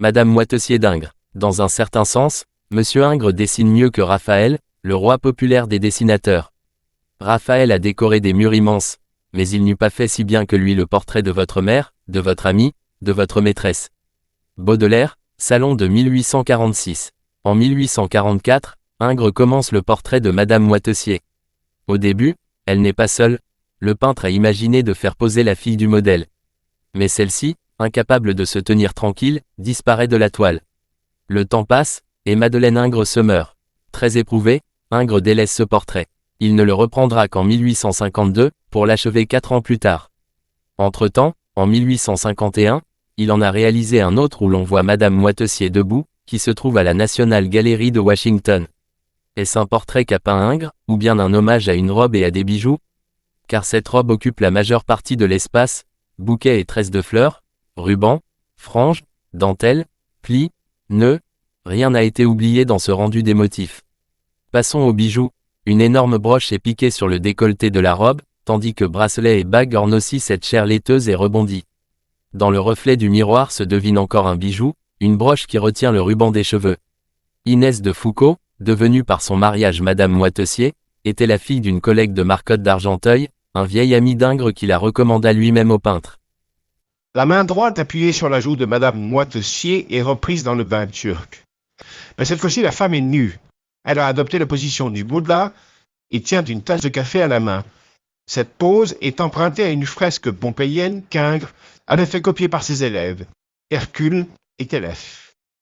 Madame Moitessier d'Ingres. Dans un certain sens, Monsieur Ingres dessine mieux que Raphaël, le roi populaire des dessinateurs. Raphaël a décoré des murs immenses, mais il n'eût pas fait si bien que lui le portrait de votre mère, de votre amie, de votre maîtresse. Baudelaire, Salon de 1846. En 1844, Ingres commence le portrait de Madame Moitessier. Au début, elle n'est pas seule, le peintre a imaginé de faire poser la fille du modèle. Mais celle-ci, incapable de se tenir tranquille, disparaît de la toile. Le temps passe, et Madeleine Ingres se meurt. Très éprouvé, Ingres délaisse ce portrait. Il ne le reprendra qu'en 1852, pour l'achever 4 ans plus tard. Entre-temps, en 1851, il en a réalisé un autre où l'on voit Madame Moitessier debout, qui se trouve à la National Gallery de Washington. Est-ce un portrait qu'a peint Ingres, ou bien un hommage à une robe et à des bijoux? Car cette robe occupe la majeure partie de l'espace, bouquets et tresses de fleurs, rubans, franges, dentelles, plis, nœuds, rien n'a été oublié dans ce rendu des motifs. Passons aux bijoux. Une énorme broche est piquée sur le décolleté de la robe, tandis que bracelets et bagues ornent aussi cette chair laiteuse et rebondie. Dans le reflet du miroir se devine encore un bijou, une broche qui retient le ruban des cheveux. Inès de Foucauld, devenue par son mariage Madame Moitessier, était la fille d'une collègue de Marcotte d'Argenteuil, un vieil ami d'Ingres qui la recommanda lui-même au peintre. La main droite appuyée sur la joue de Madame Moitessier est reprise dans le bain turc. Mais cette fois-ci, la femme est nue. Elle a adopté la position du Bouddha et tient une tasse de café à la main. Cette pose est empruntée à une fresque pompéienne qu'Ingres avait fait copier par ses élèves, Hercule et Télèphe.